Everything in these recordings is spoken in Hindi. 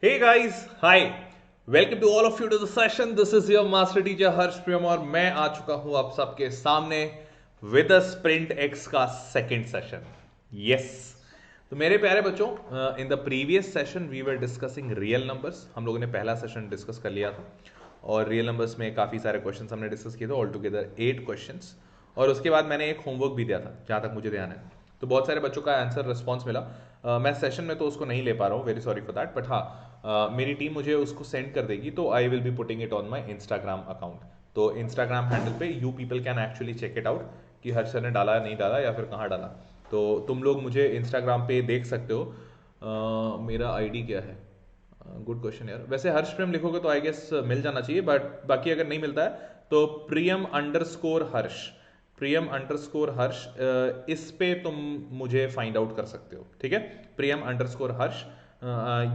Hey guys, hi. Welcome to all of you to the session. This is your master teacher हर्ष प्रियम और मैं आ चुका हूं आप सबके सामने विद अ स्प्रिंट एक्स का सेकंड सेशन. यस. तो मेरे प्यारे बच्चों, in the previous session we were discussing real numbers. हम लोगों ने पहला सेशन डिस्कस कर लिया था और रियल नंबर्स में काफ़ी सारे क्वेश्चंस हमने डिस्कस किए थे, ऑल टुगेदर 8 क्वेश्चंस. और उसके बाद मैंने एक होमवर्क भी दिया था जहाँ तक मुझे ध्यान है. तो बहुत सारे बच्चों का आंसर रिस्पॉन्स मिला. मैं सेशन में तो उसको नहीं ले पा रहा हूँ, very sorry for that. But हाँ, मेरी टीम मुझे उसको सेंड कर देगी तो I will be putting it on my Instagram account. तो इंस्टाग्राम हैंडल पे you people can actually check it out कि हर्ष सर ने डाला नहीं डाला या फिर कहाँ डाला. तो तुम लोग मुझे इंस्टाग्राम पे देख सकते हो. मेरा आईडी क्या है? गुड क्वेश्चन यार. वैसे हर्ष प्रेम लिखोगे तो आई गेस मिल जाना चाहिए, बट बाकी अगर नहीं मिलता है तो प्रियम_हर्ष, प्रियम_हर्ष, इस पे तुम मुझे फाइंड आउट कर सकते हो. ठीक है, प्रियम_हर्ष,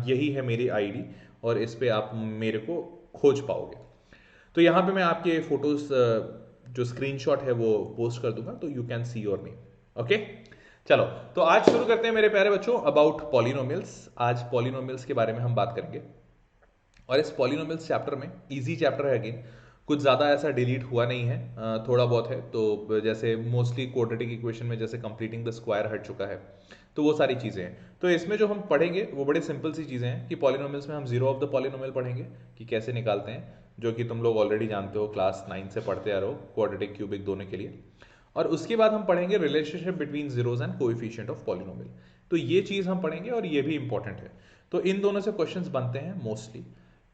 यही है मेरी आईडी और इस पे आप मेरे को खोज पाओगे. तो यहाँ पे मैं आपके फोटोज जो स्क्रीनशॉट है वो पोस्ट कर दूंगा तो you can see your name. Okay, चलो. तो आज शुरू करते हैं मेरे प्यारे बच्चों अबाउट पॉलिनोमियल्स. आज पॉलिनोमियल्स के बारे में हम बात करेंगे और इस पॉलिनोमियल्स चैप्टर में इजी चैप्टर है अगेन. कुछ ज़्यादा ऐसा डिलीट हुआ नहीं है, थोड़ा बहुत है. तो जैसे मोस्टली क्वाड्रेटिक इक्वेशन में जैसे कंप्लीटिंग द स्क्वायर हट चुका है, तो वो सारी चीज़ें हैं. तो इसमें जो हम पढ़ेंगे वो बड़े सिंपल सी चीज़ें हैं कि पॉलिनोमियल्स में हम जीरो ऑफ द पॉलिनोमियल पढ़ेंगे कि कैसे निकालते हैं, जो कि तुम लोग ऑलरेडी जानते हो, क्लास 9 से पढ़ते आ रहे हो क्वाड्रेटिक क्यूबिक दोनों के लिए. और उसके बाद हम पढ़ेंगे relationship between zeros and coefficient of polynomial. तो ये चीज़ हम पढ़ेंगे और ये भी इंपॉर्टेंट है. तो इन दोनों से क्वेश्चंस बनते हैं मोस्टली.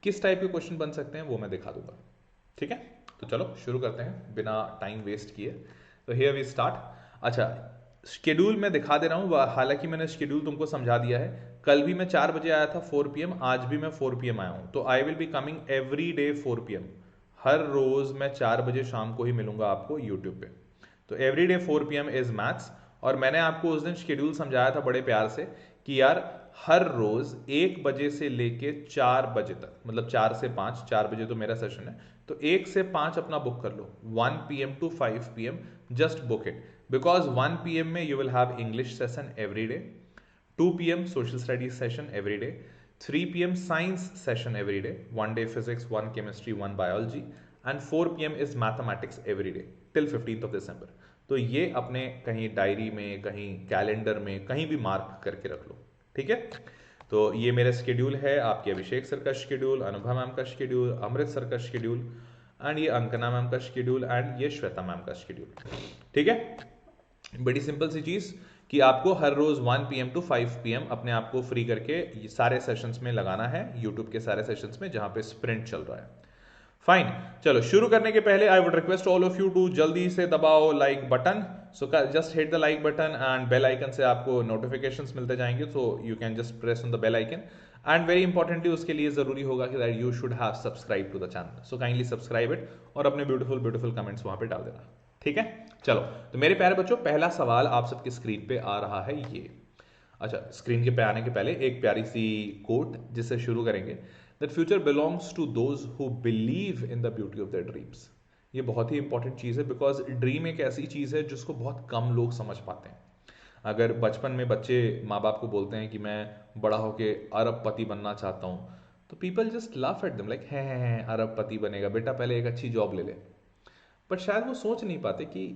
किस टाइप के क्वेश्चन बन सकते हैं वो मैं दिखा दूंगा. ठीक है, तो चलो शुरू करते हैं बिना टाइम वेस्ट किए. तो हियर वी स्टार्ट. अच्छा, शेड्यूल मैं दिखा दे रहा हूँ. हालांकि मैंने शेड्यूल तुमको समझा दिया है. कल भी मैं 4 बजे आया था 4 PM, आज भी मैं 4 PM आया हूँ. तो I will be coming every day 4 PM. हर रोज मैं 4 बजे शाम को ही मिलूंगा आपको यूट्यूब पे. तो every day 4 PM is maths. और मैंने आपको उस दिन शेड्यूल समझाया था बड़े प्यार से कि यार हर रोज 1 बजे से लेके 4 बजे तक, मतलब 4 से 5, 4 बजे तो मेरा सेशन है, तो 1 से 5 अपना बुक कर लो. 1 PM to 5 PM just book it, because 1 PM में you will have English session every day, 2 PM social studies session every day, 3 PM science session every day, 1 day physics, 1 chemistry, 1 biology, and 4 PM is mathematics every day till 15th of December. तो ये अपने कहीं डायरी में, कहीं कैलेंडर में, कहीं भी मार्क करके रख लो. ठीक है, तो ये मेरा शेड्यूल है. आपके अभिषेक सर का शेड्यूल, अनुभा मैम का शेड्यूल, अमृत सर का शेड्यूल, एंड ये अंकना मैम का शेड्यूल, एंड ये श्वेता मैम का शेड्यूल. ठीक है, बड़ी सिंपल सी चीज कि आपको हर रोज 1 PM to 5 PM अपने आप को फ्री करके ये सारे सेशंस में लगाना है, यूट्यूब के सारे सेशंस में जहां पे स्प्रिंट चल रहा है. फाइन, चलो शुरू करने के पहले I would request all of you to जल्दी से दबाओ like button. So just hit the like button and bell icon से आपको नोटिफिकेशंस मिलते जाएंगे. So you can just press on the bell icon. And very importantly उसके लिए जरूरी होगा कि that you should have subscribe to the channel. So kindly subscribe it और अपने ब्यूटीफुल ब्यूटीफुल कमेंट्स वहां पे डाल देना. ठीक है, चलो. तो मेरे प्यारे बच्चों, पहला सवाल आप सबकी स्क्रीन पे आ रहा है ये. अच्छा, स्क्रीन के पे आने के पहले एक प्यारी सी कोट जिससे शुरू करेंगे. That future belongs to those who believe in the beauty of their dreams. ये बहुत ही इंपॉर्टेंट चीज़ है बिकॉज ड्रीम एक ऐसी चीज़ है जिसको बहुत कम लोग समझ पाते हैं. अगर बचपन में बच्चे माँ बाप को बोलते हैं कि मैं बड़ा होके अरबपति बनना चाहता हूँ, तो people just laugh at them like है अरबपति बनेगा बेटा, पहले एक अच्छी जॉब ले ले. बट शायद वो सोच नहीं पाते कि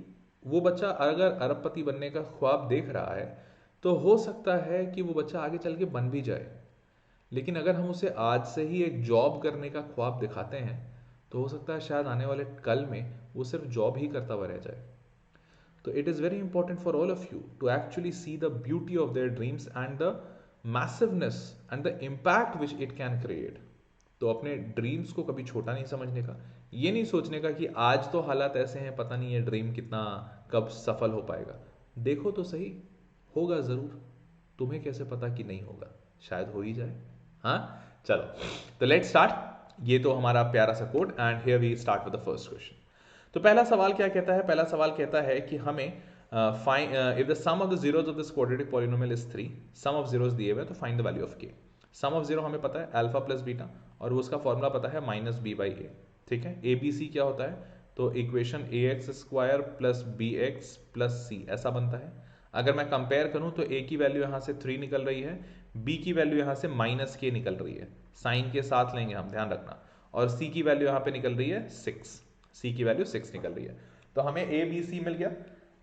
वो बच्चा अगर अरबपति बनने का ख्वाब देख रहा है तो हो सकता है कि वो बच्चा आगे चल के बन भी जाए. लेकिन अगर हम उसे आज से ही एक जॉब करने का ख्वाब दिखाते हैं तो हो सकता है शायद आने वाले कल में वो सिर्फ जॉब ही करता हुआ रह जाए. तो it is very important for all of you to actually see the beauty of their dreams and the massiveness and the impact which it can create. तो अपने ड्रीम्स को कभी छोटा नहीं समझने का, ये नहीं सोचने का कि आज तो हालात ऐसे हैं, पता नहीं ये ड्रीम कितना कब सफल हो पाएगा. देखो तो सही, होगा ज़रूर. तुम्हें कैसे पता कि नहीं होगा, शायद हो ही जाए. हाँ, चलो. तो लेट्स स्टार्ट. ये तो हमारा प्यारा सा code and here we start with the first question. तो पहला सवाल क्या कहता है? पहला सवाल कहता है कि हमें if the sum of the zeros of this quadratic polynomial is 3, sum of zeros दिए हुए तो फाइंड द वैल्यू ऑफ के. सम ऑफ जीरो हमें पता है अल्फा प्लस बीटा और उसका फॉर्मूला पता है -b/a. ठीक है, ABC क्या होता है? तो equation ax² plus bx plus c ऐसा बनता है. अगर मैं कंपेयर करूं तो a की वैल्यू यहां से 3 निकल रही है, b की वैल्यू यहां से -k निकल रही है. साइन के साथ लेंगे हम, ध्यान रखना। और c की वैल्यू यहाँ पे निकल रही है 6, c की वैल्यू 6 निकल रही है। तो हमें a b c मिल गया।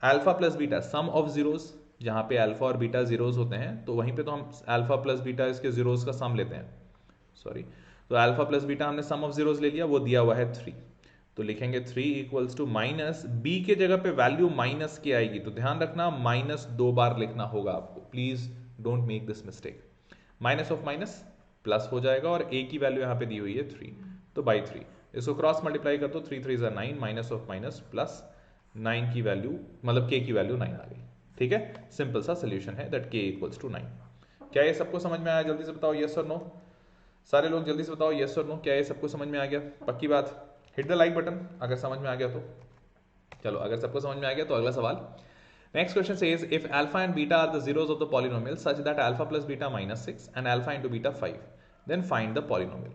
Alpha plus beta some of zeros, जहाँ पे अल्फा और बीटा जीरोस होते हैं तो वहीं पे तो हम अल्फा प्लस बीटा इसके जीरोस का सम लेते हैं, सॉरी। तो अल्फा प्लस बीटा हमने सम ऑफ जीरोस ले लिया, वो दिया हुआ है 3। तो लिखेंगे 3 इक्वल्स टू माइनस, बी के जगह पे वैल्यू माइनस की आएगी, तो ध्यान रखना माइनस 2 बार लिखना होगा आपको, please don't make this mistake. Minus of minus plus हो जाएगा और a की वैल्यू यहाँ पे दी हुई है 3, तो बाई 3 इसको क्रॉस मल्टीप्लाई कर दो, 3 3 जा 9, माइनस ऑफ माइनस प्लस 9 की वैल्यू, मतलब k की वैल्यू 9 आ गई। ठीक है, सिंपल सा सोल्यूशन है दैट k इक्वल्स टू 9। क्या ये सबको समझ में आया? जल्दी से बताओ यस और नो, सारे लोग जल्दी से बताओ यस और नो, क्या ये सबको समझ में आ गया? पक्की बात, हिट द लाइक बटन अगर समझ में आ गया तो। चलो अगर सबको समझ में आ गया तो अगला सवाल, next question says if alpha and beta are the zeros of the polynomial such that alpha plus beta minus 6 and alpha into beta 5, then find the polynomial.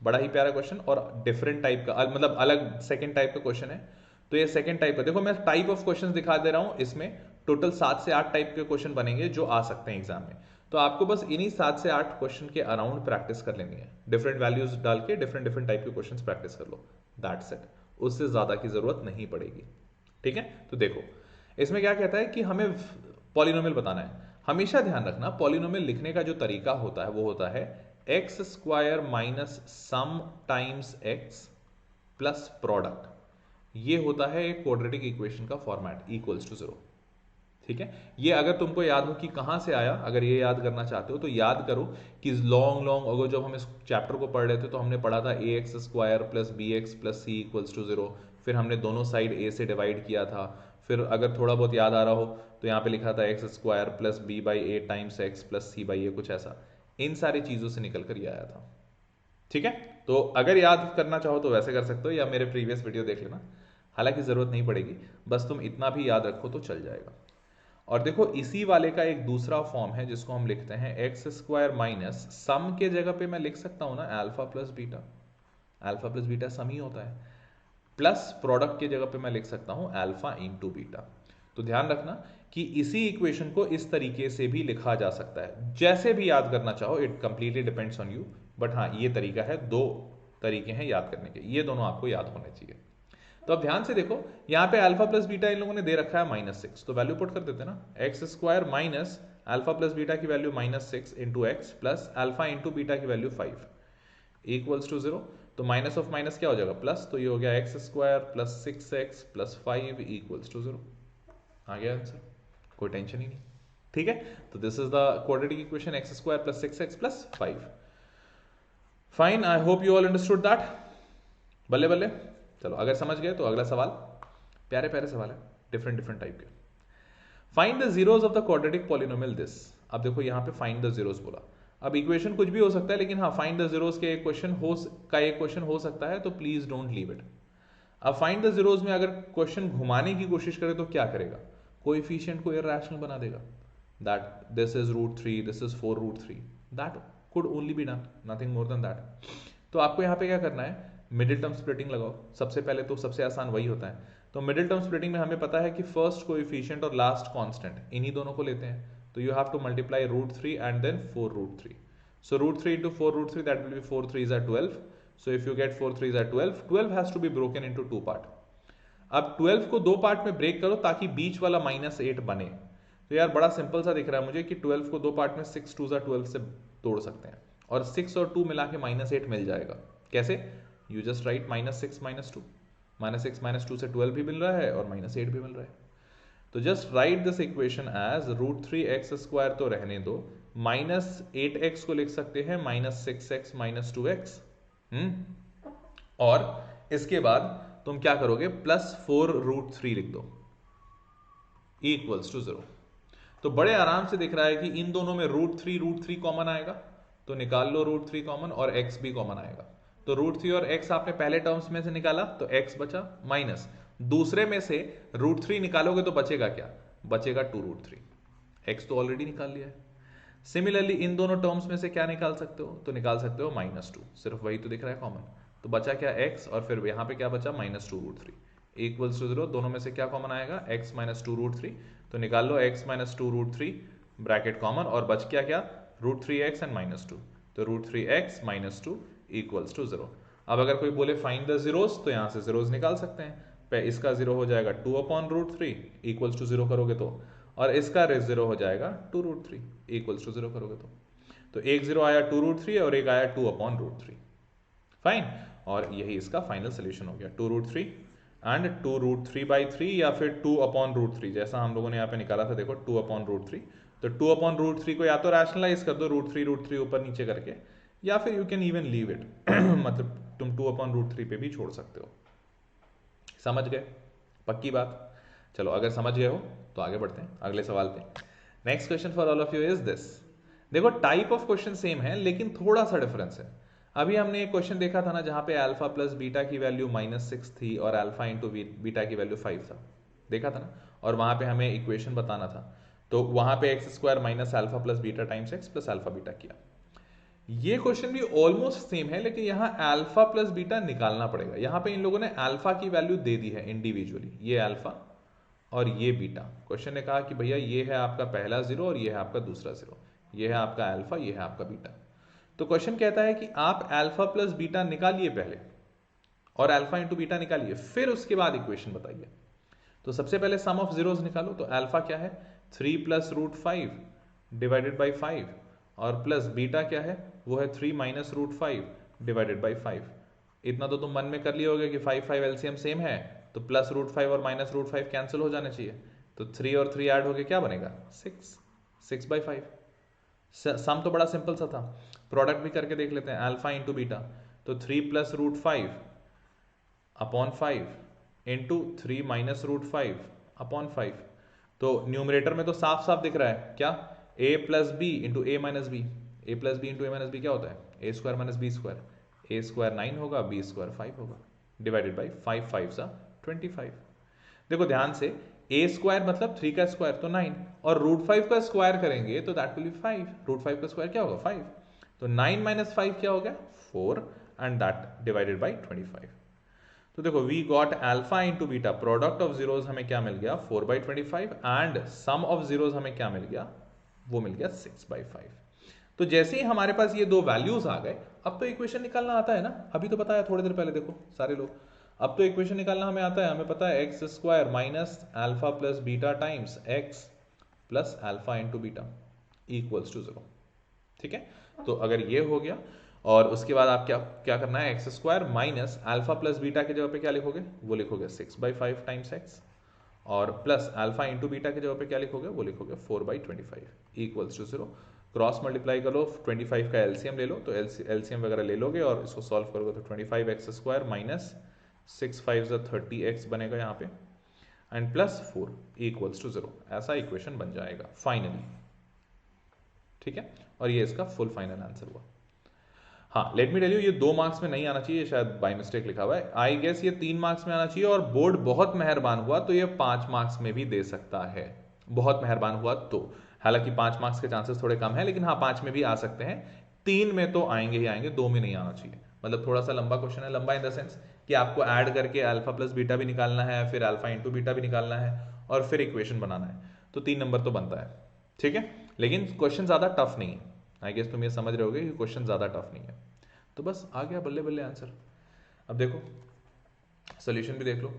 बड़ा ही प्यारा क्वेश्चन और डिफरेंट टाइप का, मतलब अलग सेकंड टाइप का क्वेश्चन है। तो ये सेकंड टाइप का, देखो मैं टाइप ऑफ क्वेश्चन दिखा दे रहा हूं, इसमें टोटल 7 से 8 टाइप के क्वेश्चन बनेंगे जो आ सकते हैं एग्जाम में। तो आपको बस इन्हीं 7 से 8 क्वेश्चन के अराउंड प्रैक्टिस कर लेनी है, डिफरेंट वैल्यूज डाल के डिफरेंट डिफरेंट टाइप के क्वेश्चंस प्रैक्टिस कर लो, दैट्स इट, उससे ज्यादा की जरूरत नहीं पड़ेगी। ठीक है, तो देखो इसमें क्या कहता है कि हमें पॉलिनोमियल बताना है। हमेशा ध्यान रखना पॉलिनोमियल लिखने का जो तरीका होता है वो होता है x square minus sum times x plus product, ये होता है एक क्वाड्रेटिक इक्वेशन का फॉर्मेट, इक्वल्स टू 0। ठीक है, ये अगर तुमको याद हो कि कहां से आया, अगर ये याद करना चाहते हो तो याद करो कि लॉन्ग लॉन्ग अगर जब हम इस चैप्टर को पढ़ रहे थे तो हमने पढ़ा था A x square plus B x plus C equals to 0, फिर हमने दोनों साइड ए से डिवाइड किया था। फिर अगर थोड़ा बहुत याद आ रहा हो तो यहाँ पे लिखा था x square plus B by A times x plus C by A, कुछ ऐसा। इन सारी चीजों से निकल कर ये आया था। ठीक है, तो अगर याद करना चाहो तो वैसे कर सकते हो या मेरे प्रीवियस वीडियो देख लेना, हालांकि जरूरत नहीं पड़ेगी, बस तुम इतना भी याद रखो तो चल जाएगा। और देखो इसी वाले का एक दूसरा फॉर्म है जिसको हम लिखते हैं एक्स स्क्वायर माइनस सम के जगह पे मैं लिख सकता हूं ना alpha plus beta, alpha plus beta sum ही होता है, प्लस प्रोडक्ट के जगह पे मैं लिख सकता हूं अल्फा इंटू बीटा। तो ध्यान रखना कि इसी इक्वेशन को इस तरीके से भी लिखा जा सकता है, जैसे भी याद करना चाहो, it completely depends on you. But हाँ ये तरीका है, दो तरीके हैं याद करने के, ये दोनों आपको याद होने चाहिए। तो अब ध्यान से देखो यहाँ पे अल्फा प्लस बीटा इन लोगों ने दे रखा है -6, तो वैल्यू पुट कर देते ना, x square minus alpha plus beta की value -6 into x plus alpha into beta की वैल्यू 5 इक्वल्स टू 0। तो माइनस ऑफ माइनस क्या हो जाएगा प्लस, तो ये हो गया x square plus 6x plus 5 equals to 0। आ गया आंसर, कोई टेंशन ही नहीं। ठीक है, तो this is the quadratic equation x square plus 6x plus 5। Fine, I hope you all understood that. बल्ले बल्ले, चलो अगर समझ गए तो अगला सवाल, प्यारे प्यारे सवाल है डिफरेंट डिफरेंट टाइप के। Find the zeros of the quadratic polynomial this. अब देखो यहाँ पे फाइंड द जीरोस बोला, अब इक्वेशन कुछ भी हो सकता है, लेकिन हाँ फाइंड द जीरोस के एक क्वेश्चन हो सकता है, तो प्लीज डोंट लीव इट। अब फाइंड द जीरोस में अगर क्वेश्चन घुमाने की कोशिश करे तो क्या करेगा, कोएफिशिएंट को इरैशनल बना देगा, that this is √3, this is 4√3, that could only be done, nothing more than that. तो आपको यहाँ पे क्या करना है, मिडिल टर्म स्प्लिटिंग लगाओ सबसे पहले, तो सबसे आसान वही होता है। तो मिडिल टर्म स्प्लिटिंग में हमें पता है कि फर्स्ट कोएफिशिएंट और लास्ट कांस्टेंट इन्हीं दोनों को लेते हैं, तो you have to multiply √3 and then 4√3। So √3 into 4√3 that will be 4 3s are 12. So if you get 4 3s are 12, 12 has to be broken into 2 part. अब 12 को 2 पार्ट में ब्रेक करो ताकि बीच वाला -8 बने। तो यार बड़ा सिंपल सा दिख रहा है मुझे कि 12 को 2 पार्ट में 6 2s are 12 से तोड़ सकते हैं, और 6 और 2 मिला के -8 मिल जाएगा। कैसे, यू जस्ट राइट -6 -2, -6 -2 से 12 भी मिल रहा है और -8 भी मिल रहा है। तो just write this equation as √3x² तो रहने दो, -8x को लिख सकते हैं -6x -2x, और इसके बाद तुम क्या करोगे, +4√3 लिख दो इक्वल्स टू 0। तो बड़े आराम से दिख रहा है कि इन दोनों में √3 कॉमन आएगा, तो निकाल लो √3 कॉमन, और x भी कॉमन आएगा। तो √3 और x आपने पहले टर्म्स में से निकाला तो x बचा, माइनस दूसरे में से √3 निकालोगे तो बचेगा क्या, बचेगा 2√3, x तो ऑलरेडी निकाल लिया है। सिमिलरली इन दोनों टर्म्स में से क्या निकाल सकते हो, तो निकाल सकते हो -2, सिर्फ वही तो दिख रहा है कॉमन। तो बचा क्या x, और फिर यहाँ पे क्या बचा -2√3 इक्वल्स टू 0। दोनों में से क्या कॉमन आएगा, x -2√3, तो निकाल लो x -2√3 ब्रैकेट कॉमन, और बच क्या क्या √3x एंड -2, तो √3x माइनस 2 इक्वल्स टू 0। अब अगर कोई बोले फाइंड द जीरोस, तो यहाँ से जीरोस निकाल सकते हैं। इसका 0 हो जाएगा 2/√3 इक्वल्स टू 0 करोगे और इसका 0 हो जाएगा 2√3 इक्वल्स टू 0 करोगे तो एक 0 आया 2√3 और एक आया 2/√3। फाइन, और यही इसका फाइनल सोल्यूशन हो गया 2√3 एंड 2√3/3 या फिर 2/√3, जैसा हम लोगों ने यहाँ पे निकाला था। देखो 2/√3, तो 2/√3 को या तो रैशनलाइज कर दो √3 ऊपर नीचे करके, या फिर you can even leave it मतलब तुम 2/√3 पे भी छोड़ सकते हो। समझ गए? पक्की बात? चलो, अगर समझ गए हो तो आगे बढ़ते हैं अगले सवाल पे। Next question for all of you is this. देखो टाइप ऑफ क्वेश्चन सेम है लेकिन थोड़ा सा डिफरेंस है। अभी हमने एक क्वेश्चन देखा था ना जहां पे अल्फा प्लस बीटा की वैल्यू -6 थी और अल्फा इंटू बीटा की वैल्यू 5 था, देखा था ना, और वहां पे हमें इक्वेशन बताना था। तो वहां पे x² minus alpha plus beta times x plus alpha beta किया। ये क्वेश्चन भी ऑलमोस्ट सेम है लेकिन यहाँ अल्फा प्लस बीटा निकालना पड़ेगा। यहाँ पे इन लोगों ने अल्फा की वैल्यू दे दी है इंडिविजुअली, ये अल्फा और ये बीटा। क्वेश्चन ने कहा कि भैया ये है आपका पहला 0 और ये है आपका दूसरा 0, ये है आपका अल्फा, ये है आपका बीटा। तो क्वेश्चन कहता है कि आप अल्फा प्लस बीटा निकालिए पहले और अल्फा इंटू बीटा निकालिए, फिर उसके बाद इक्वेशन बताइए। तो सबसे पहले सम ऑफ जीरोस निकालो। तो अल्फा क्या है 3 प्लस √5 डिवाइडेड बाई 5, और प्लस बीटा क्या है, वो है 3 माइनस √5 डिवाइडेड बाई 5। इतना तो तुम मन में कर लिए होगे कि 5 5 एलसीएम सेम है, तो प्लस √5 और माइनस √5 कैंसिल हो जाने चाहिए। तो 3 और 3 ऐड होके क्या बनेगा 6/5। सम तो बड़ा सिंपल सा था, प्रोडक्ट भी करके देख लेते हैं। अल्फा इंटू बीटा, तो 3 plus √5 upon 5 into 3 minus √5 upon 5। तो न्यूमरेटर में तो साफ साफ दिख रहा है क्या, a plus B into A minus B. A plus B into A minus B क्या होता है a² माइनस b²। a² 9 होगा, b² 5 होगा, डिवाइडेड बाई 5 5 25। देखो ध्यान से, a² मतलब 3 का स्क्वायर तो 9, और √5 का स्क्वायर करेंगे तो दैट विल बी 5। √5 का स्क्वायर क्या होगा 5, तो 9 माइनस 5 क्या हो गया 4, एंड दैट डिवाइडेड बाई 25। तो देखो we got alpha into beta, product of zeros हमें क्या मिल गया 4/25, एंड सम ऑफ जीरोस हमें क्या मिल गया, वो मिल गया 6/5। तो जैसे ही हमारे पास ये दो वैल्यूज आ गए, अब तो इक्वेशन निकालना आता है ना। अभी तो बताया थोड़ी देर पहले, देखो सारे लोग, अब तो इक्वेशन निकालना हमें आता है। हमें पता है x² minus alpha plus beta times x plus alpha into beta equals to 0। ठीक है, तो अगर ये हो गया, और उसके बाद आप क्या क्या करना है, x² minus alpha plus beta के जगह पे क्या लिखोगे, वो लिखोगे 6/5 टाइम्स x, और प्लस अल्फा इंटू बीटा के जगह पे क्या लिखोगे, वो लिखोगे 4/25 इक्वल्स टू 0। क्रॉस मल्टीप्लाई कर लो, 25 का एलसीएम ले लो, तो एलसीएम वगैरह ले लोगे और इसको सॉल्व करोगे तो 25x² माइनस 6 5 30x बनेगा यहाँ पे, एंड प्लस 4 इक्वल्स टू 0। ऐसा इक्वेशन बन जाएगा फाइनली। ठीक है, और ये इसका फुल फाइनल आंसर हुआ। हाँ, लेट मी टेल यू, ये 2 मार्क्स में नहीं आना चाहिए, शायद बाय मिस्टेक लिखा हुआ है। आई गेस ये 3 मार्क्स में आना चाहिए, और बोर्ड बहुत मेहरबान हुआ तो ये 5 मार्क्स में भी दे सकता है, बहुत मेहरबान हुआ तो। हालांकि 5 मार्क्स के चांसेस थोड़े कम है, लेकिन हाँ 5 में भी आ सकते हैं, 3 में तो आएंगे ही आएंगे, 2 में नहीं आना चाहिए। मतलब थोड़ा सा लंबा क्वेश्चन है, लंबा इन द सेंस कि आपको ऐड करके अल्फा प्लस बीटा भी निकालना है, फिर अल्फा इंटू बीटा भी निकालना है, और फिर इक्वेशन बनाना है, तो 3 नंबर तो बनता है। ठीक है, लेकिन क्वेश्चन ज्यादा टफ नहीं है। आई गेस तुम ये समझ रहे होगे कि क्वेश्चन ज्यादा टफ नहीं है। तो बस आ गया बल्ले बल्ले आंसर। अब देखो सोल्यूशन भी देख लो,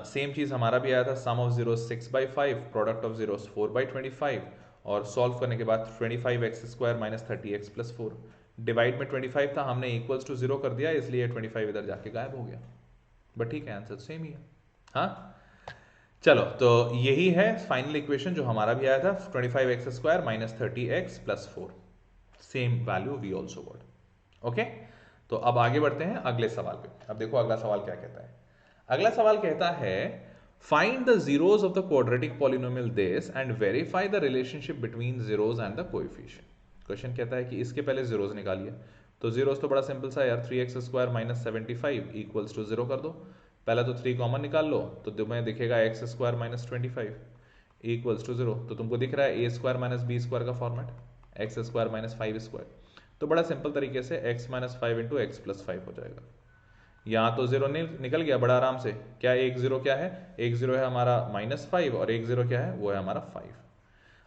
सेम चीज हमारा भी आया था, sum of zeros 6/5, product of zeros 4/25, और सॉल्व करने के बाद 25x² minus 30x plus 4। Divide में 25 था, हमने इक्वल्स टू 0 कर दिया, इसलिए 25 इधर जाके गायब हो गया। बट ठीक है, आंसर सेम ही है। हाँ चलो, तो यही है फाइनल इक्वेशन जो हमारा भी आया था, 25x² minus 30x plus 4, same value we also got. Okay, तो अब आगे बढ़ते हैं अगले सवाल पे। अब देखो अगला सवाल क्या कहता है। अगला सवाल कहता है find the zeros of the quadratic polynomial this and verify the relationship between zeros and the coefficient. Question कहता है कि इसके पहले जीरोस निकालिए। तो जीरोस तो बड़ा सिंपल सा यार, 3x² माइनस 75 इक्वल्स टू 0 कर दो। पहला तो 3 कॉमन निकाल लो, तो तुम्हें दिखेगा x² माइनस 25 इक्वल्स टू 0। तो तुमको दिख रहा है a² माइनस b² का फॉर्मेट, x² माइनस 5²। तो बड़ा सिंपल तरीके से x minus 5 into x plus 5 हो जाएगा। यहाँ तो 0 निकल गया बड़ा आराम से। क्या एक 0 क्या है, एक 0 है हमारा -5, और एक 0 क्या है, वो है हमारा 5।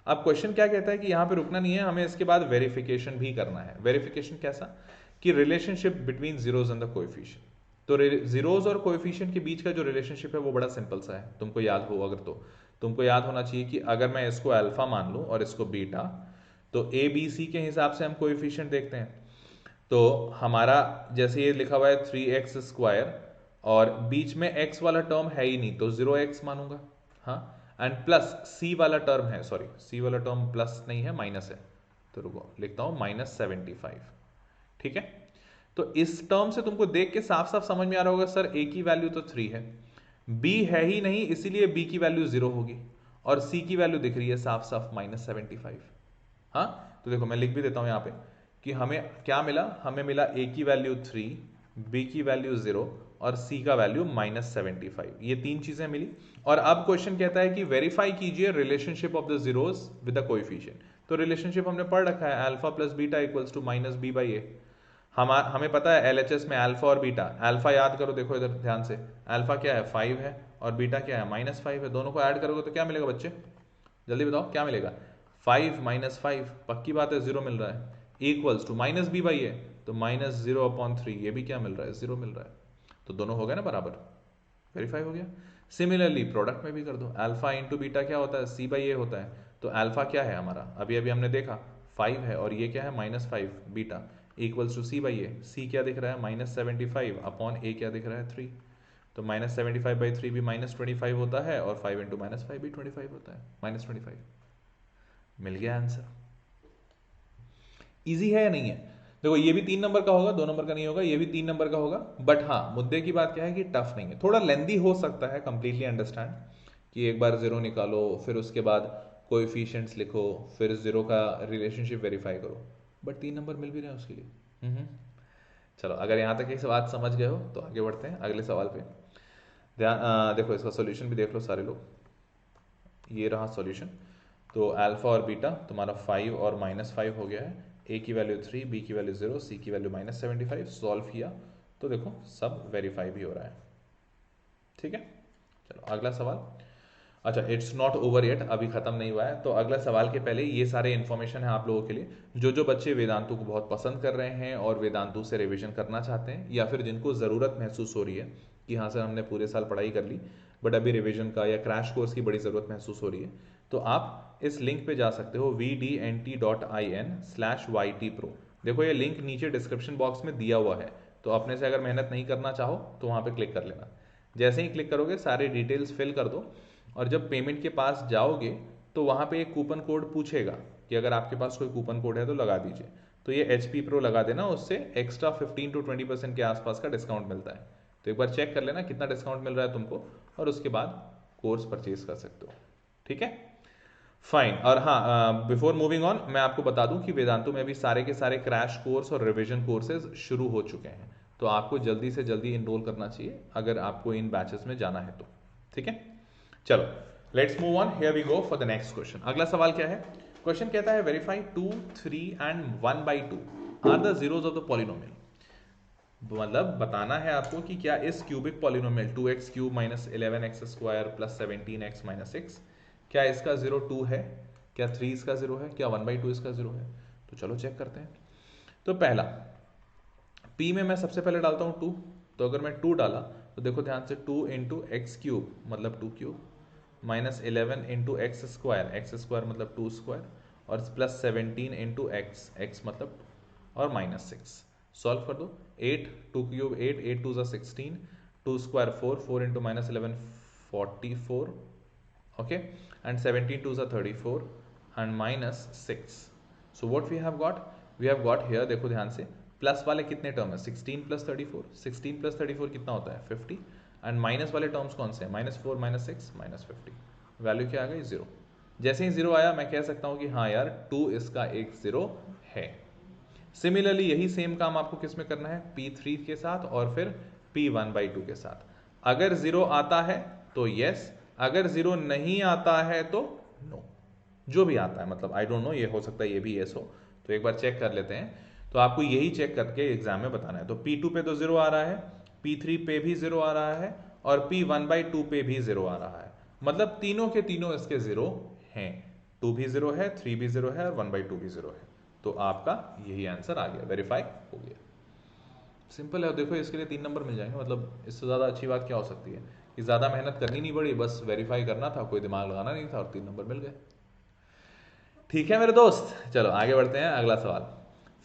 अब क्वेश्चन क्या कहता है कि यहाँ पे रुकना नहीं है, हमें इसके बाद वेरिफिकेशन भी करना है। वेरिफिकेशन कैसा कि relationship between zeros and the coefficient. तो जीरोज और कोएफिशिएंट के बीच का जो रिलेशनशिप है वो बड़ा सिंपल सा है, तुमको याद हो अगर तो तुमको याद होना चाहिए कि अगर मैं इसको अल्फा मान लूं और इसको बीटा, तो ए बी सी के हिसाब से हम कोएफिशिएंट देखते हैं। तो हमारा जैसे ये लिखा हुआ है 3x² और बीच में x वाला टर्म है ही नहीं, तो 0x मानूंगा। हाँ, एंड प्लस c वाला टर्म है, सॉरी c वाला टर्म प्लस नहीं है माइनस है, तो रुको लिखता हूं -75। ठीक है, तो इस टर्म से तुमको देख के साफ साफ समझ में आ रहा होगा सर a की वैल्यू तो 3 है, b है ही नहीं इसीलिए b की वैल्यू 0 होगी, और c की वैल्यू दिख रही है साफ साफ -75। हाँ, तो देखो मैं लिख भी देता हूं यहां पे कि हमें क्या मिला, हमें मिला a की वैल्यू 3, b की वैल्यू 0 और c का वैल्यू -75। ये तीन चीजें मिली। और अब क्वेश्चन कहता है कि वेरीफाई कीजिए relationship of the zeros with the coefficient. तो रिलेशनशिप हमने पढ़ रखा है, alpha plus beta equals to -b/a। हमें पता है एलएचएस में अल्फा और बीटा, अल्फा याद करो, देखो इधर ध्यान से, अल्फा क्या है 5 है और बीटा क्या है -5 है, दोनों को ऐड करोगे तो क्या मिलेगा बच्चे, जल्दी बताओ क्या मिलेगा, 5 - 5, पक्की बात है 0 मिल रहा है, इक्वल्स टू -b/a, तो -0/3, ये भी क्या मिल रहा है 0 मिल रहा है, तो दोनों हो गए ना बराबर, वेरीफाई हो गया। सिमिलरली प्रोडक्ट में भी कर दो, अल्फा इंटू बीटा क्या होता है c/a होता है, तो अल्फा क्या है हमारा अभी अभी हमने देखा 5 है और ये क्या है -5 beta equals to c/a, c क्या दिख रहा है -75 अपॉन a क्या दिख रहा है 3, तो -75/3 भी -25 होता है और 5 इंटू -5 भी 25 होता है, -25। मिल गया आंसर। इजी है या नहीं है? देखो ये भी 3 नंबर का होगा, 2 नंबर का नहीं होगा, ये भी 3 नंबर का होगा, बट हाँ मुद्दे की बात क्या है कि टफ नहीं है, थोड़ा लेंदी हो सकता है, कंप्लीटली अंडरस्टैंड कि एक बार जीरो निकालो फिर उसके बाद कोएफिशिएंट्स लिखो फिर जीरो का रिलेशनशिप वेरीफाई करो, बट 3 नंबर मिल भी रहे हैं उसके लिए। चलो अगर यहाँ तक एक बात समझ गए हो तो आगे बढ़ते हैं अगले सवाल पे। ध्यान देखो इसका सॉल्यूशन भी देख लो सारे लोग, ये रहा सॉल्यूशन। तो अल्फा और बीटा तुम्हारा 5 और -5 हो गया है, a की वैल्यू 3, b की वैल्यू 0, c की वैल्यू -75, सॉल्व किया तो देखो सब वेरीफाई भी हो रहा है। ठीक है, चलो अगला सवाल। अच्छा इट्स नॉट ओवर येट, अभी खत्म नहीं हुआ है, तो अगला सवाल के पहले ये सारे इन्फॉर्मेशन है आप लोगों के लिए, जो बच्चे वेदांतु को बहुत पसंद कर रहे हैं और वेदांतु से रिवीजन करना चाहते हैं, या फिर जिनको ज़रूरत महसूस हो रही है कि हाँ सर हमने पूरे साल पढ़ाई कर ली बट अभी रिवीजन का या क्रैश कोर्स की बड़ी ज़रूरत महसूस हो रही है, तो आप इस लिंक पे जा सकते हो vdnt.in/ytpro। देखो ये लिंक नीचे डिस्क्रिप्शन बॉक्स में दिया हुआ है, तो अपने से अगर मेहनत नहीं करना चाहो तो वहाँ पे क्लिक कर लेना। जैसे ही क्लिक करोगे सारे डिटेल्स फिल कर दो, और जब पेमेंट के पास जाओगे तो वहाँ पे एक कूपन कोड पूछेगा कि अगर आपके पास कोई कूपन कोड है तो लगा दीजिए, तो ये HP Pro लगा देना, उससे एक्स्ट्रा 15 to 20% के आसपास का डिस्काउंट मिलता है। तो एक बार चेक कर लेना कितना डिस्काउंट मिल रहा है तुमको, और उसके बाद कोर्स परचेज कर सकते हो। ठीक है, फाइन। और हाँ बिफोर मूविंग ऑन मैं आपको बता दूं कि वेदांतु में भी सारे के सारे क्रैश कोर्स और रिवीजन कोर्सेज शुरू हो चुके हैं, तो आपको जल्दी से जल्दी इनरोल करना चाहिए अगर आपको इन बैचेस में जाना है तो। ठीक है, चलो let's move on, here we go for the next question. अगला सवाल क्या है, क्वेश्चन कहता है verify 2, 3 and 1/2 are the zeros of the polynomial. मतलब बताना है आपको कि क्या इस cubic polynomial 2x³ - 11x² + 17x - 6 क्या इसका 0 2 है, क्या 3 इसका 0 है, क्या 1/2 इसका 0 है। तो चलो चेक करते हैं। तो पहला p में मैं सबसे पहले डालता हूँ 2, तो अगर मैं 2 डाला तो देखो ध्यान से 2 × x³ मतलब 2³ -11 × x² मतलब 2² और +17 × x मतलब और -6। सॉल्व कर दो, 8 2³ 8, 8 2 16, 2² 4, 4 × -11 44, okay, and 17 2 34 and -6। So what we have got here, देखो ध्यान से प्लस वाले कितने टर्म है 16 + 34, 16 + 34 कितना होता है 50, एंड माइनस वाले टर्म्स कौन से हैं -4 -6 -50, वैल्यू क्या आ गई 0। जैसे ही 0 आया मैं कह सकता हूँ कि हाँ यार 2 इसका एक 0 है। सिमिलरली यही सेम काम आपको किस में करना है P3 के साथ और फिर P1/2 के साथ। अगर 0 आता है तो यस, अगर 0 नहीं आता है तो नो, जो भी आता है, मतलब आई डोंट नो, ये हो सकता है ये भी यस हो, तो एक बार चेक कर लेते हैं। तो आपको यही चेक करके एग्जाम में बताना है। तो P2 पे तो 0 आ रहा है, P3 पे भी 0 आ रहा है और P1/2 पे भी 0 आ रहा है, मतलब तीनों के तीनों इसके 0 हैं। 2 भी 0 है, 3 भी 0 है और 1/2 भी 0 है। तो आपका यही आंसर आ गया, वेरीफाई हो गया। सिंपल है। देखो इसके लिए 3 नंबर मिल जाएंगे, मतलब इससे ज़्यादा अच्छी बात क्या हो सकती है कि ज़्यादा मेहनत करनी नहीं पड़ी, बस वेरीफाई करना था, कोई दिमाग लगाना नहीं था और 3 नंबर मिल गए। ठीक है मेरे दोस्त, चलो आगे बढ़ते हैं। अगला सवाल,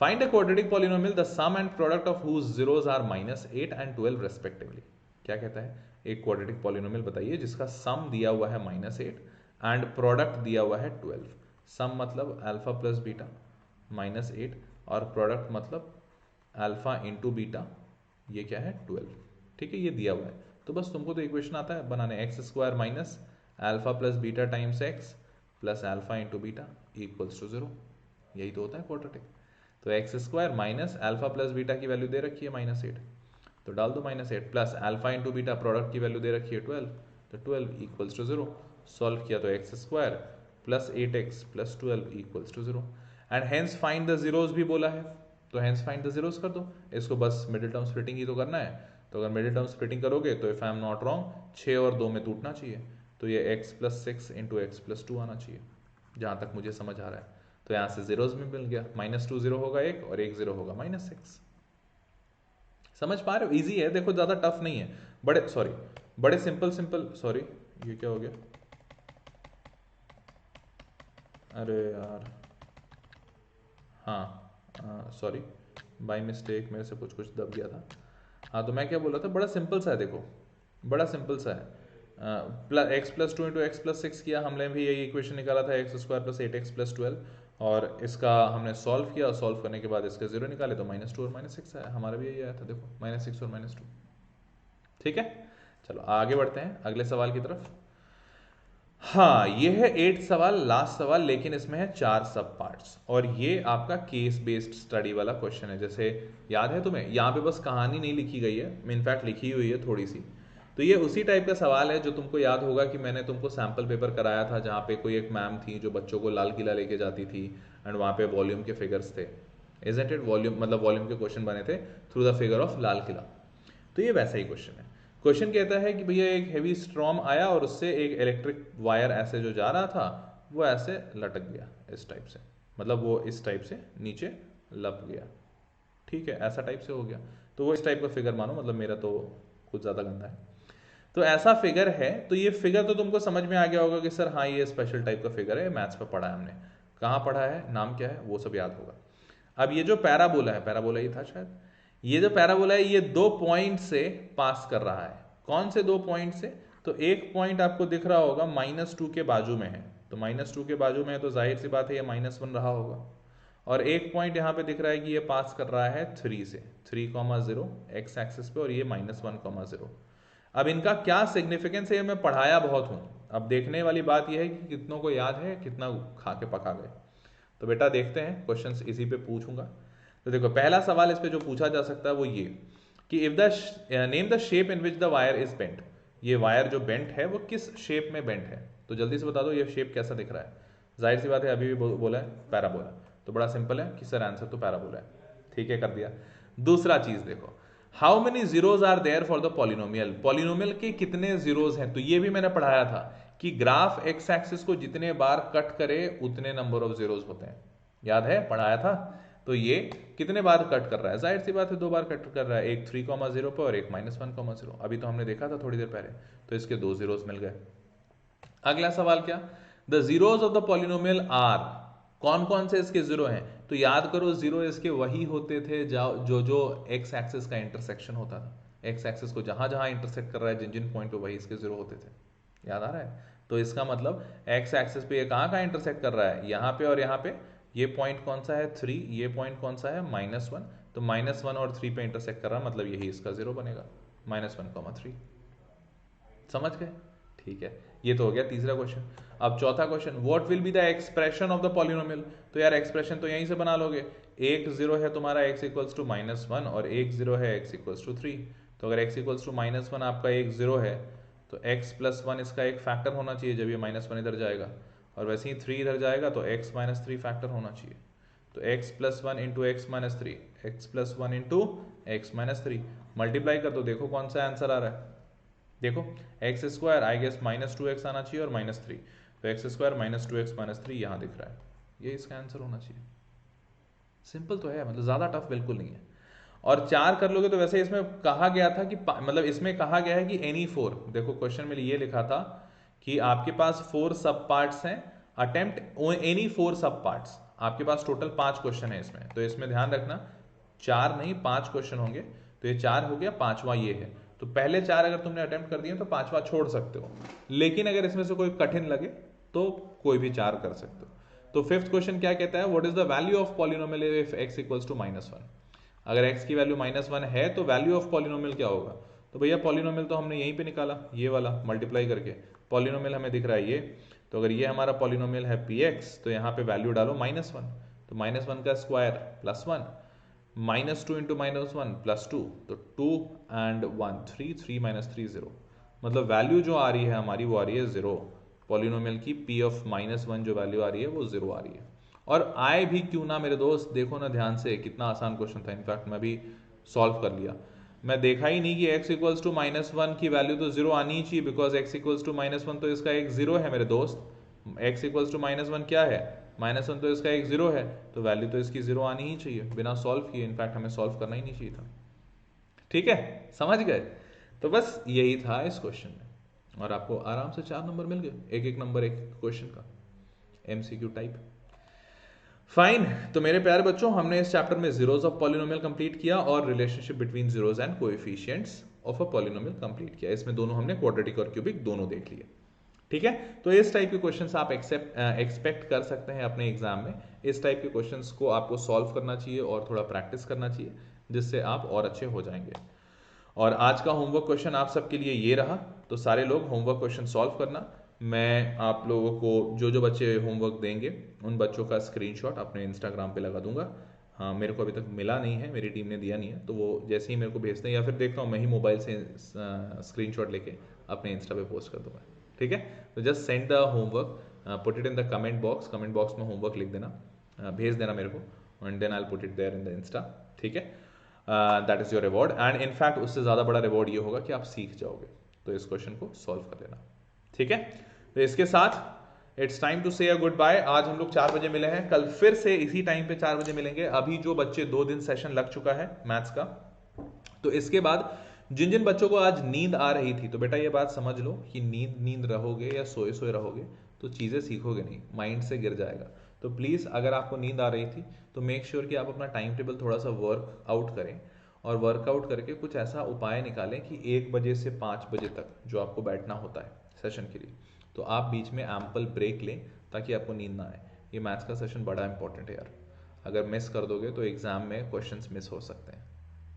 find a quadratic polynomial the sum and product of whose zeros are -8 and 12 respectively. क्या कहता है, एक क्वाड्रेटिक पॉलिनोमियल बताइए जिसका सम दिया हुआ है -8 एंड प्रोडक्ट दिया हुआ है 12। सम मतलब अल्फा प्लस बीटा -8 और प्रोडक्ट मतलब अल्फा इंटू बीटा, ये क्या है 12। ठीक है, ये दिया हुआ है, तो बस तुमको तो इक्वेशन आता है बनाने, x square minus alpha plus beta times x plus alpha into beta equals to 0। यही तो होता है क्वाड्रेटिक। तो x square minus alpha plus beta की वैल्यू दे रखी है -8, तो डाल दो -8 plus alpha into beta product की वैल्यू दे रखी है 12, तो 12 इक्वल्स टू 0। सॉल्व किया तो x square plus 8x plus 12 equals to 0 and hence find the zeros भी बोला है, तो हेंस फाइंड द जीरोस कर दो। इसको बस मिडिल टर्म स्प्लिटिंग ही तो करना है, तो अगर मिडिल टर्म स्प्लिटिंग करोगे तो if I am not wrong 6 और 2 में टूटना चाहिए, तो ये x plus 6 into x plus 2 आना चाहिए, जहाँ तक मुझे समझ आ रहा है। तो यहाँ से जीरोस में मिल गया, -2 0 होगा एक और एक 0 होगा -6। समझ पा रहे हो, इजी है, देखो ज़्यादा टफ नहीं है, बड़े सिंपल सॉरी ये क्या हो गया, अरे यार हाँ सॉरी बाय मिस्टेक मेरे से कुछ दब गया था। हाँ तो मैं क्या बोल रहा था, बड़ा सिंपल सा है, देखो बड़ा सिंपल सा है। X plus 2 into x plus 6 किया, हमने भी यही इक्वेशन निकाला था, x square plus 8x plus 12, और इसका हमने सॉल्व किया, सॉल्व करने के बाद इसके 0 निकाले तो -2 और -6 आया, हमारा भी यही आया था, देखो -6 और -2। ठीक है, चलो आगे बढ़ते हैं अगले सवाल की तरफ। हाँ ये है 8 सवाल, लास्ट सवाल, लेकिन इसमें है 4 सब पार्ट्स, और ये आपका केस बेस्ड स्टडी वाला क्वेश्चन है। जैसे याद है तुम्हें, यहाँ पे बस कहानी नहीं लिखी गई है, इनफैक्ट लिखी हुई है थोड़ी सी, तो ये उसी टाइप का सवाल है जो तुमको याद होगा कि मैंने तुमको सैम्पल पेपर कराया था, जहाँ पे कोई एक मैम थी जो बच्चों को लाल किला लेके जाती थी, एंड वहाँ पे वॉल्यूम के फिगर्स थे, इजंट इट, वॉल्यूम मतलब वॉल्यूम के क्वेश्चन बने थे through the figure of Lal Qila. तो ये वैसा ही क्वेश्चन है। क्वेश्चन कहता है कि भैया एक हेवी स्ट्रॉम आया और उससे एक इलेक्ट्रिक वायर ऐसे जो जा रहा था वो ऐसे लटक गया इस टाइप से, मतलब वो इस टाइप से नीचे लप गया, ठीक है, ऐसा टाइप से हो गया, तो वो इस टाइप का फिगर मानो, मतलब मेरा तो कुछ ज़्यादा गंदा है, तो ऐसा फिगर है। तो ये फिगर तो तुमको समझ में आ गया होगा कि सर हाँ ये स्पेशल टाइप का फिगर है, मैथ्स पे पढ़ा है हमने, कहाँ पढ़ा है, नाम क्या है, वो सब याद होगा। अब ये जो पैराबोला है, पैराबोला ही था शायद, ये जो पैराबोला है ये 2 पॉइंट से पास कर रहा है। कौन से 2 पॉइंट से, तो एक पॉइंट आपको दिख रहा होगा -2 के बाजू में है, तो -2 के बाजू में है तो जाहिर सी बात है ये -1 रहा होगा, और एक पॉइंट यहाँ पे दिख रहा है कि ये पास कर रहा है 3 से, 3,0 एक्स एक्सिस पे, और ये -1,0। अब इनका क्या सिग्निफिकेंस है ये मैं पढ़ाया बहुत हूँ, अब देखने वाली बात यह है कि कितनों को याद है, कितना खा के पका गए। तो बेटा देखते हैं, क्वेश्चंस इसी पे पूछूंगा। तो देखो पहला सवाल इस पे जो पूछा जा सकता है वो ये कि if the name the shape in which the wire is bent, ये वायर जो बेंट है वो किस शेप में बेंट है, तो जल्दी से बता दो ये शेप कैसा दिख रहा है। जाहिर सी बात है अभी भी बोला है पैराबोला, तो बड़ा सिंपल है कि सर आंसर तो पैराबोला है, ठीक है कर दिया। दूसरा चीज देखो, how many zeros are there for the polynomial, polynomial के कितने जीरोज हैं, तो ये भी मैंने पढ़ाया था कि ग्राफ एक्स एक्सिस को जितने बार कट करे उतने नंबर ऑफ जीरोज होते हैं, याद है पढ़ाया था। तो ये कितने बार कट कर रहा है, जाहिर सी बात है 2 बार कट कर रहा है, एक 3,0 पे और एक -1,0, अभी तो हमने देखा था थोड़ी देर पहले, तो इसके 2 जीरोज मिल गए। अगला सवाल क्या, the zeros of the polynomial are, कौन कौन से इसके जीरो हैं, तो याद करो जीरो इसके वही होते थे जो एक्स एक्सिस का इंटरसेक्शन होता था, एक्स एक्सिस को जहां जहां इंटरसेक्ट कर रहा है जिन जिन पॉइंट पे वही इसके जीरो होते थे, याद आ रहा है। तो इसका मतलब एक्स एक्सिस पे ये कहाँ इंटरसेक्ट कर रहा है, यहाँ पे और यहाँ पे, ये पॉइंट कौन सा है 3, ये पॉइंट कौन सा है -1, तो -1 और 3 पे इंटरसेक्ट कर रहा है, मतलब यही इसका जीरो बनेगा, -1,3। समझ गए, ठीक है, ये तो हो गया तीसरा क्वेश्चन। अब चौथा question, what will be the expression of the polynomial, तो यार एक्सप्रेशन तो यहीं से बना लोगे, एक जीरो है तुम्हारा x इक्वल्स टू -1 और एक जीरो है x इक्वल्स टू 3, तो अगर x इक्वल्स टू -1 आपका एक जीरो है तो x प्लस 1 इसका एक फैक्टर होना चाहिए जब ये -1 इधर जाएगा, और वैसे ही 3 इधर जाएगा तो x -3 फैक्टर होना चाहिए, तो x plus 1 into x minus 3, x plus 1 into x minus 3 multiply कर दो, देखो कौन सा आंसर आ रहा है, देखो x square I guess -2x आना चाहिए और -3, तो x square minus 2x minus 3 यहाँ दिख रहा है, ये इसका आंसर होना चाहिए। सिंपल तो है, मतलब ज़्यादा टफ बिल्कुल नहीं है। और 4 कर लोगे तो वैसे इसमें कहा गया था कि मतलब इसमें कहा गया है कि एनी 4, देखो क्वेश्चन में ये लिखा था कि आपके पास 4 सब पार्ट्स हैं, अटेम्प्ट एनी 4 सब पार्ट्स। आपके पास टोटल 5 क्वेश्चन है इसमें, तो इसमें ध्यान रखना 4 नहीं 5 क्वेश्चन होंगे। तो ये 4 हो गया, 5वां ये है, तो पहले 4 अगर तुमने अटेम्प्ट कर दिए तो 5वां छोड़ सकते हो, लेकिन अगर इसमें से कोई कठिन लगे तो कोई भी 4 कर सकते हो। तो फिफ्थ क्वेश्चन क्या कहता है, what is the value of polynomial if x equals to -1। अगर x की वैल्यू -1 है तो वैल्यू ऑफ पॉलिनोमियल क्या होगा। तो भैया पॉलिनोमियल तो हमने यहीं पे निकाला, ये वाला मल्टीप्लाई करके पॉलिनोमियल हमें दिख रहा है ये, तो अगर ये हमारा पॉलिनोमियल है px तो यहाँ पे वैल्यू डालो -1, तो -1 का स्क्वायर +1, -2 इंटू -1 +2, तो 2 and 1 3, 3 - 3 0, मतलब वैल्यू जो आ रही है हमारी वो आ रही है 0। पॉलिनोमियल की p ऑफ -1 जो वैल्यू आ रही है वो 0 आ रही है। और आए भी क्यों ना मेरे दोस्त, देखो ना ध्यान से, कितना आसान क्वेश्चन था, इनफैक्ट मैं भी सॉल्व कर लिया। मैं देखा ही नहीं कि x इक्वल्स टू -1 की वैल्यू तो 0 आनी ही चाहिए, बिकॉज x इक्वल्स टू -1 तो इसका एक 0 है मेरे दोस्त। x इक्वल्स टू -1 क्या है, -1 तो इसका एक 0 है, तो वैल्यू तो इसकी 0 आनी ही चाहिए बिना सॉल्व किए, इनफैक्ट हमें सॉल्व करना ही नहीं चाहिए था। ठीक है, समझ गए। तो बस यही था इस क्वेश्चन में, और आपको आराम से 4 नंबर मिल गए, एक एक नंबर एक क्वेश्चन का, एमसीक्यू टाइप। फाइन, तो मेरे प्यारे बच्चों हमने इस चैप्टर में जीरोस ऑफ पॉलिनोमियल कंप्लीट किया और relationship between zeros and coefficients of a polynomial complete किया। इसमें दोनों हमने क्वाड्रेटिक और क्यूबिक दोनों देख लिए। ठीक है, तो इस टाइप के क्वेश्चंस आप एक्सपेक्ट कर सकते हैं अपने एग्जाम में। इस टाइप के क्वेश्चंस को आपको सॉल्व करना चाहिए और थोड़ा प्रैक्टिस करना चाहिए, जिससे आप और अच्छे हो जाएंगे। और आज का होमवर्क क्वेश्चन आप सबके लिए ये रहा, तो सारे लोग होमवर्क क्वेश्चन सॉल्व करना। मैं आप लोगों को जो जो बच्चे होमवर्क देंगे उन बच्चों का स्क्रीनशॉट अपने इंस्टाग्राम पे लगा दूंगा। हाँ, मेरे को अभी तक मिला नहीं है, मेरी टीम ने दिया नहीं है, तो वो जैसे ही मेरे को भेजते हैं या फिर देखता हूँ मैं ही मोबाइल से स्क्रीनशॉट लेके अपने इंस्टा पे पोस्ट कर दूंगा। ठीक है, तो just send the homework, put it in the comment box में होमवर्क लिख देना, भेज देना मेरे को, and then I will put it there in the Insta. ठीक है, that is your reward, and in fact उससे ज़्यादा बड़ा रिवॉर्ड ये होगा कि आप सीख जाओगे, तो इस क्वेश्चन को सॉल्व कर लेना। ठीक है, तो इसके साथ इट्स टाइम टू से अ गुड बाय। आज हम लोग 4 बजे मिले हैं, कल फिर से इसी टाइम पे 4 बजे मिलेंगे। अभी जो बच्चे 2 दिन सेशन लग चुका है मैथ्स का, तो इसके बाद जिन जिन बच्चों को आज नींद आ रही थी, तो बेटा ये बात समझ लो कि नींद रहोगे या सोए सोए रहोगे तो चीज़ें सीखोगे नहीं, माइंड से गिर जाएगा। तो प्लीज़ अगर आपको नींद आ रही थी तो मेक श्योर कि आप अपना टाइम टेबल थोड़ा सा वर्कआउट करें, और वर्कआउट करके कुछ ऐसा उपाय निकालें कि 1 बजे से 5 बजे तक जो आपको बैठना होता है सेशन के लिए, तो आप बीच में एम्पल ब्रेक लें ताकि आपको नींद ना आए। ये मैथ्स का सेशन बड़ा इंपॉर्टेंट है यार, अगर मिस कर दोगे तो एग्जाम में क्वेश्चंस मिस हो सकते हैं,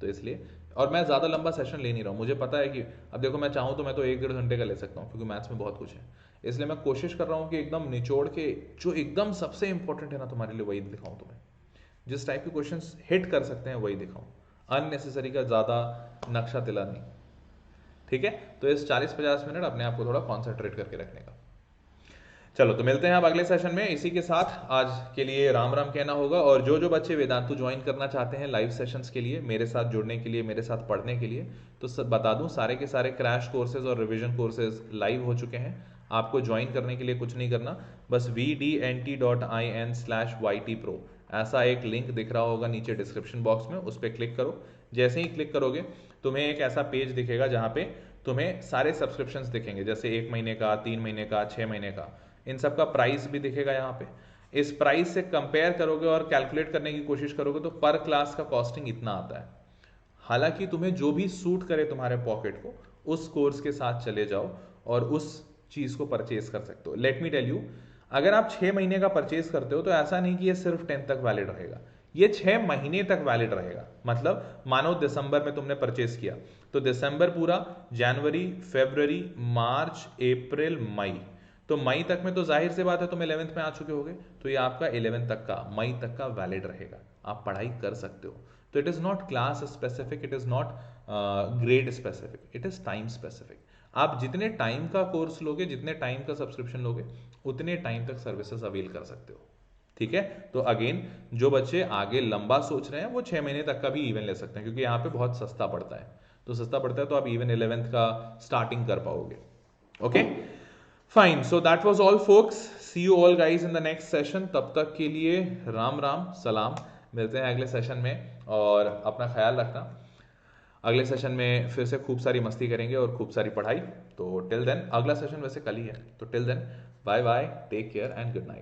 तो इसलिए। और मैं ज़्यादा लंबा सेशन ले नहीं रहा हूँ, मुझे पता है कि अब देखो मैं चाहूँ तो मैं तो 1-1.5 घंटे का ले सकता हूँ, क्योंकि मैथ्स में बहुत कुछ है, इसलिए मैं कोशिश कर रहा हूँ कि एकदम निचोड़ के जो एकदम सबसे इंपॉर्टेंट है ना तुम्हारे लिए वही दिखाऊँ तुम्हें, जिस टाइप के क्वेश्चन हिट कर सकते हैं वही दिखाऊँ, अननेसेसरी का ज़्यादा नक्शा तिला नहीं। ठीक है, तो इस 40-50 मिनट अपने आप को थोड़ा कॉन्सेंट्रेट करके रखने का। चलो, तो मिलते हैं अब अगले सेशन में। इसी के साथ आज के लिए राम राम कहना होगा, और जो जो बच्चे वेदांतु ज्वाइन करना चाहते हैं लाइव सेशंस के लिए, मेरे साथ जुड़ने के लिए, मेरे साथ पढ़ने के लिए, तो सब बता दूं सारे के सारे क्रैश कोर्सेज और रिवीजन कोर्सेज लाइव हो चुके हैं। आपको ज्वाइन करने के लिए कुछ नहीं करना, बस vdnt.in/ytpro ऐसा एक लिंक दिख रहा होगा नीचे डिस्क्रिप्शन बॉक्स में, उस पर क्लिक करो। जैसे ही क्लिक करोगे तुम्हें एक ऐसा पेज दिखेगा जहाँ पे तुम्हें सारे सब्सक्रिप्शंस दिखेंगे, जैसे 1 महीने का, 3 महीने का, 6 महीने का, इन सब का प्राइस भी दिखेगा यहाँ पे। इस प्राइस से कंपेयर करोगे और कैलकुलेट करने की कोशिश करोगे तो पर क्लास का कॉस्टिंग इतना आता है। हालांकि तुम्हें जो भी सूट करे तुम्हारे पॉकेट को, उस कोर्स के साथ चले जाओ और उस चीज को परचेज कर सकते हो। लेट मी टेल यू, अगर आप 6 महीने का परचेज करते हो तो ऐसा नहीं कि ये सिर्फ 10 तक वैलिड रहेगा, ये 6 महीने तक वैलिड रहेगा। मतलब मानो दिसंबर में तुमने परचेज किया तो दिसंबर पूरा, जनवरी, फरवरी, मार्च, अप्रैल, मई, तो मई तक में तो जाहिर सी बात है तुम 11th में आ चुके होगे, तो ये आपका 11 तक का, मई तक का वैलिड रहेगा, आप पढ़ाई कर सकते हो। तो it is not class specific, it is not grade specific, it is time specific. आप जितने टाइम का कोर्स लोगे, जितने टाइम का सब्सक्रिप्शन लोगे, उतने टाइम तक सर्विसेज अवेल कर सकते हो। ठीक है, तो अगेन जो बच्चे आगे लंबा सोच रहे हैं वो 6 महीने तक का भी इवन ले सकते हैं, क्योंकि यहाँ पे बहुत सस्ता पड़ता है, तो सस्ता पड़ता है तो आप इवन 11th का स्टार्टिंग कर पाओगे। Okay fine, so that was all folks, see you all guys in the next session. तब तक के लिए राम राम सलाम, मिलते हैं अगले सेशन में और अपना ख्याल रखना। अगले सेशन में फिर से खूब सारी मस्ती करेंगे और खूब सारी पढ़ाई। तो टिल देन, अगला सेशन वैसे कल ही है, तो till then bye bye, take care and good night.